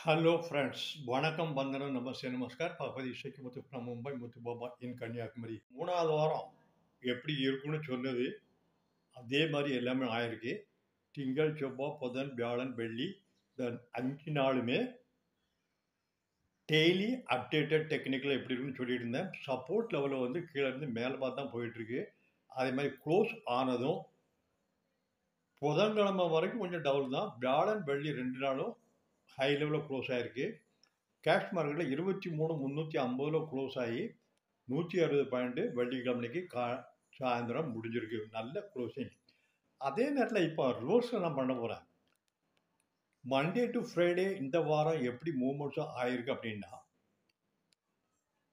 Hello friends, வணக்கம் வந்தனம் நமஸ்தே நமஸ்கார் பகவதி இசைக்கு முத்து from மும்பை முத்து பாபா இன் கன்னியாகுமரி. மூணாவது வாரம் எப்படி இருக்குன்னு சொன்னது அதே மாதிரி எல்லாமே ஆயிருக்கு. திங்கள் செவ்வாய் புதன் வியாழன் வெள்ளி இந்த 5 நாளுமே டெய்லி அப்டேட்டட் டெக்னிக்கல் எப்படி இருக்குன்னு சொல்லிட்டு இருந்தேன். சப்போர்ட் லெவலில் வந்து கீழே இருந்து மேலே பார்த்து தான் போயிட்டு இருக்கு. அதே மாதிரி க்ளோஸ் ஆனதும் புதன்கிழமை வரைக்கும் கொஞ்சம் டவுன் தான். வியாழன் வெள்ளி 2 நாளும் ஹை லெவலில் க்ளோஸ் ஆகிருக்கு. கேஷ் மார்க்கெட்டில் 23,350 க்ளோஸ் ஆகி 160 பாயிண்ட்டு வெள்ளிக்கிழமைக்கு சாயந்தரம் முடிஞ்சிருக்கு. நல்ல க்ளோசிங். அதே நேரத்தில் இப்போ ரிவர்ஸில் நான் பண்ண போகிறேன். மண்டே டு ஃப்ரைடே இந்த வாரம் எப்படி மூவ்மெண்ட்ஸும் ஆயிருக்கு அப்படின்னா,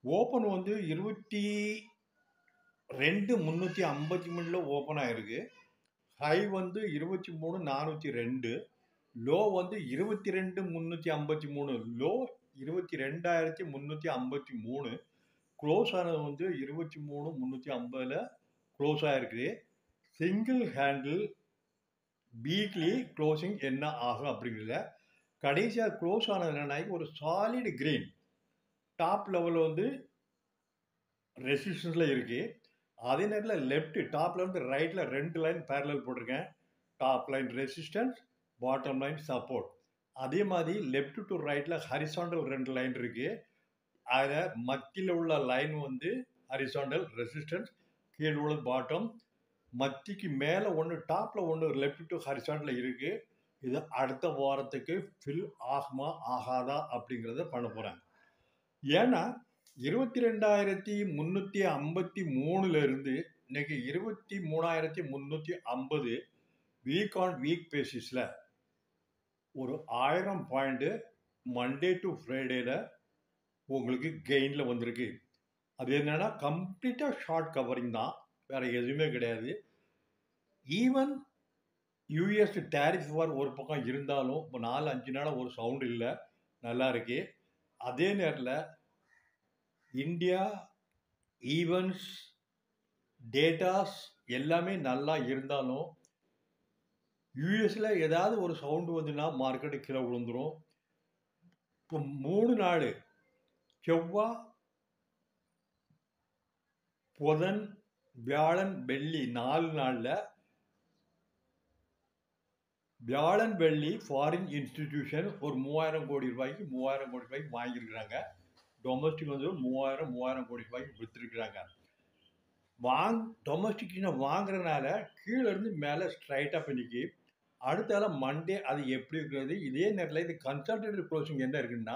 ஓப்பன் வந்து 22,353 ஓப்பன் ஆயிருக்கு. ஹை வந்து 23,402, லோ வந்து 22,353, லோ 22,353, க்ளோஸ் ஆனது வந்து 23,350 க்ளோஸ் ஆயிருக்கு. சிங்கிள் ஹேண்டில் வீக்லி க்ளோசிங் என்ன ஆகும் அப்படிங்கிறத கடைசியாக க்ளோஸ் ஆனது என்னன்னா ஒரு சாலிட் கிரீன் டாப் லெவலில் வந்து ரெசிஸ்டன்ஸில் இருக்குது. அதே நேரத்தில் லெஃப்ட் டாப்ல இருந்து ரைட்டில் 2 லைன் பேரலல் போட்டிருக்கேன். Top line resistance, bottom line support. அதே மாதிரி லெஃப்ட் டு ரைட்டில் ஹரிசாண்டல் 2 லைன் இருக்குது. அதில் மத்தியில் உள்ள லைன் வந்து ஹரிசாண்டல் ரெசிஸ்டன்ஸ், கீழே உள்ள பாட்டம், மத்திக்கு மேலே ஒன்று டாப்பில் ஒன்று லெஃப்ட் டு ஹரிசாண்டல் இருக்குது. இது அடுத்த வாரத்துக்கு ஃபில் ஆகுமா ஆகாதா அப்படிங்கிறத பண்ண போகிறேன். ஏன்னா 22,353 இன்னைக்கு 23,350 வீக் ஆன் வீக் பேசிஸில் ஒரு 1000 பாயிண்ட்டு மண்டே டு ஃப்ரைடேல உங்களுக்கு கெயினில் வந்திருக்கு. அது என்னன்னா கம்ப்ளீட்டாக ஷார்ட் கவரிங் தான், வேறு எதுவுமே கிடையாது. ஈவன் யூஎஸ் டேரிஃப் வார் ஒரு பக்கம் இருந்தாலும் இப்போ 4-5 நாளாக ஒரு சவுண்டு இல்லை, நல்லா இருக்கு. அதே நேரத்தில் இந்தியா ஈவெண்ட்ஸ் டேட்டாஸ் எல்லாமே நல்லா இருந்தாலும் யூஎஸில் ஏதாவது ஒரு சவுண்டு வந்துன்னா மார்க்கெட்டு கீழே விழுந்துடும். இப்போ 3 நாள் செவ்வாய் புதன் வியாழன் வெள்ளி 4 நாளில் வியாழன் வெள்ளி ஃபாரின் இன்ஸ்டிடியூஷன் ஒரு 3,000 கோடி ரூபாய்க்கு வாங்கியிருக்கிறாங்க. டொமஸ்டிக் வந்து 3,000 கோடி ரூபாய்க்கு விற்றுருக்குறாங்க. டொமஸ்டிக்னா வாங்குறதுனால கீழே இருந்து மேலே ஸ்ட்ரைட்டாக பண்ணிக்கு அடுத்தால மண்டே அது எப்படி இருக்கிறது. இதே நேரத்தில் இது கன்சல்டேட்டிவ் க்ளோசிங் என்ன இருக்குன்னா,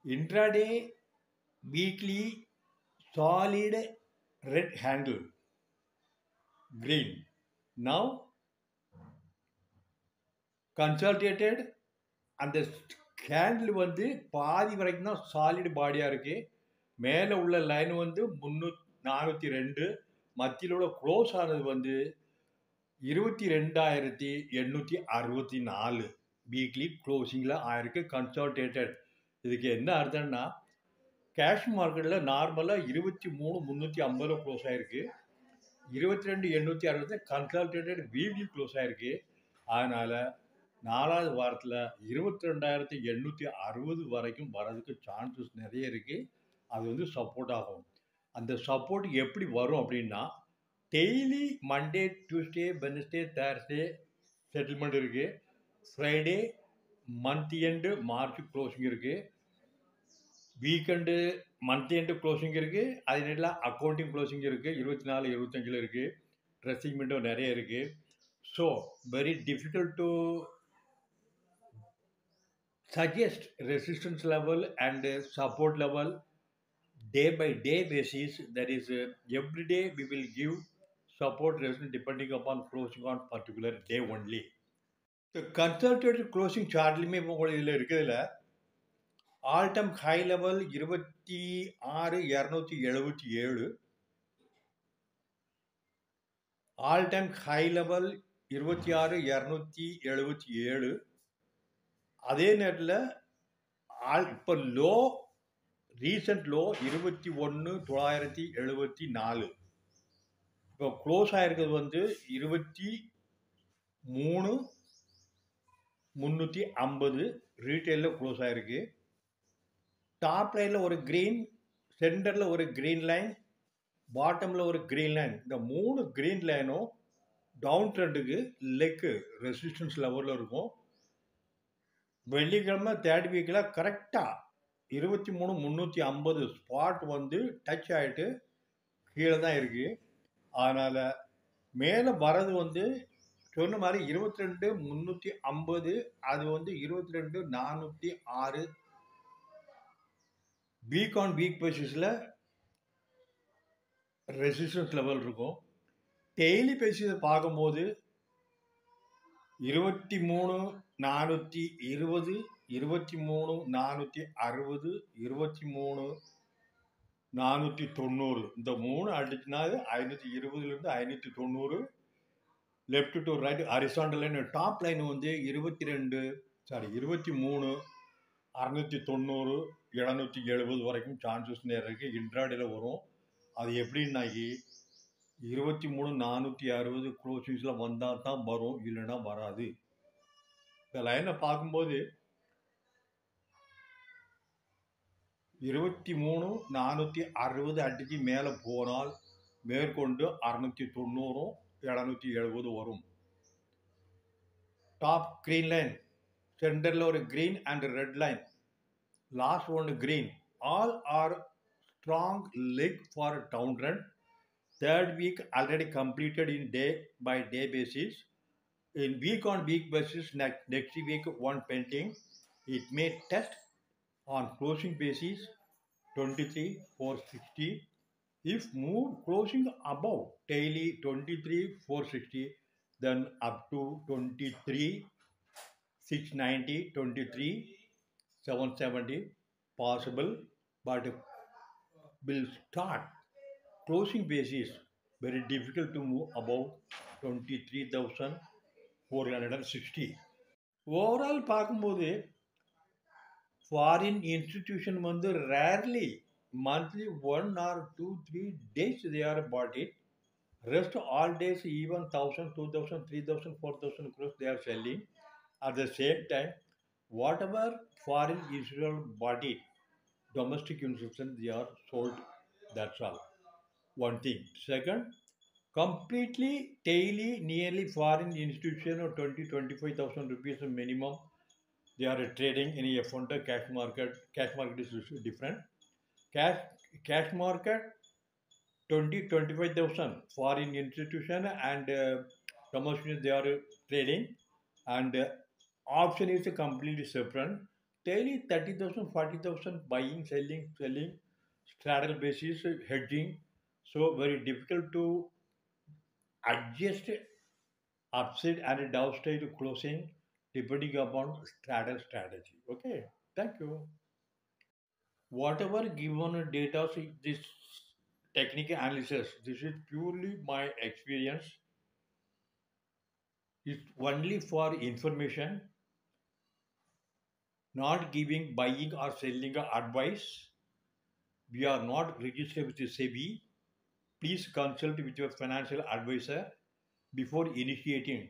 intraday weekly solid red handle green, now consolidated. அந்த ஹேண்டில் வந்து பாதி வரைக்கும் தான் சாலிட் பாடியாக இருக்குது. மேலே உள்ள லைன் வந்து 402, மத்தியில் உள்ள க்ளோஸ் ஆனது வந்து 22,864 வீக்லி க்ளோசிங்கில் ஆயிருக்கு கன்சல்டேட்டட். இதுக்கு என்ன அர்த்தம்னா, கேஷ் மார்க்கெட்டில் நார்மலாக 23,350 க்ளோஸ் ஆகிருக்கு, 22,860 கன்சல்டேட்டட் வீக்லி க்ளோஸ் ஆகிருக்கு. அதனால் 4வது வாரத்தில் 22,860 வரைக்கும் வரதுக்கு சான்சஸ் நிறைய இருக்குது. அது வந்து சப்போர்ட் ஆகும். அந்த சப்போர்ட் எப்படி வரும் அப்படின்னா, daily Monday Tuesday Wednesday Thursday settlement இருக்குது. Friday month end March closing இருக்குது. வீக்கெண்டு மந்த் எண்டு க்ளோசிங் இருக்குது. அது நேரில் அக்கௌண்டிங் க்ளோசிங் இருக்குது. 24, 25 இருக்குது. ட்ரெஸ்ஸிங் விண்டோ நிறைய இருக்குது. So very difficult to suggest resistance level and support level day by day basis. That is every day we will give support resistance depending upon closing on particular day only. The consultative closing chartலையுமே இப்போ உங்களுக்கு இதில் இருக்கிறதுல all time high level 26,277, all time high level 26,277. அதே நேரத்தில் இப்போ low recent low 21,974. இப்போ close ஆகிருக்கிறது வந்து 23,900. 350 ரீட்டைலில் close ஆகிருக்கு. டாப் லைனில் ஒரு க்ரீன், சென்டரில் ஒரு க்ரீன் லைன், பாட்டமில் ஒரு க்ரீன் லைன். இந்த 3 க்ரீன் லைனும் டவுன் ட்ரெண்டுக்கு லெக்கு ரெசிஸ்டன்ஸ் லெவலில் இருக்கும். வெள்ளிக்கிழமை தேர்ட் வீக்கில் கரெக்டாக 23,350 ஸ்பாட் வந்து டச் ஆகிட்டு கீழே தான் இருக்குது. அதனால் மேலே வரது வந்து சொன்ன மாதிரி 22,350, அது வந்து 22,406 வீக் ஆன் வீக் பேசிஸில் ரெசிஸ்டன்ஸ் லெவல் இருக்கும். டெய்லி பேசிஸை பார்க்கும்போது 23,420, 23,460, 23,490 இந்த 3 அடிச்சுனாது 520லேருந்து 590. Left to right horizontal line, top line வந்து 23,690, 770 வரைக்கும் சான்சஸ் நேரம் இருக்குது. இன்ட்ராடேல வரும். அது எப்படின்னாக்கி 23,460 க்ளோசிங்ஸில் வந்தால் தான் வரும், இல்லைன்னா வராது. இந்த லைனை பார்க்கும்போது 23,460 அடிச்சு மேலே போனால் மேற்கொண்டு 690, 770 வரும். டாப் green லைன், சென்டரில் ஒரு green and red line, last ஒன்று green. All are strong leg for down trend. Third week already completed in day by day basis. In week on week basis, next week one pending. It may test on closing basis 23,460. If move closing above daily 23,460, then up to 23,690, 23,770 possible, but will start closing basis very difficult to move above 23,460. Overall பார்க்கும்போது foreign institution வந்து rarely monthly 1 or 2, 3 days they are bought it. Rest all days even 1,000, 2,000, 3,000, 4,000 crores they are selling. At the same time, whatever foreign institution bought it, domestic institutions they are sold. That's all. One thing. Second, completely daily nearly foreign institution or 20-25,000 rupees minimum they are trading in a F1 cash market. Cash market is different. Cash market 20-25,000 foreign institution and domestic they are trading, and option is completely separate. Daily 30,000, 40,000 buying, selling, straddle basis, hedging. So very difficult to adjust upside and downside closing depending upon straddle strategy. Okay, thank you. Whatever given data, this technical analysis, this is purely my experience. It's only for information, not giving buying or selling advice. We are not registered with the SEBI. Please consult with your financial advisor before initiating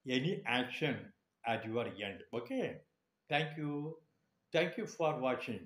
any action at your end. Okay, thank you for watching.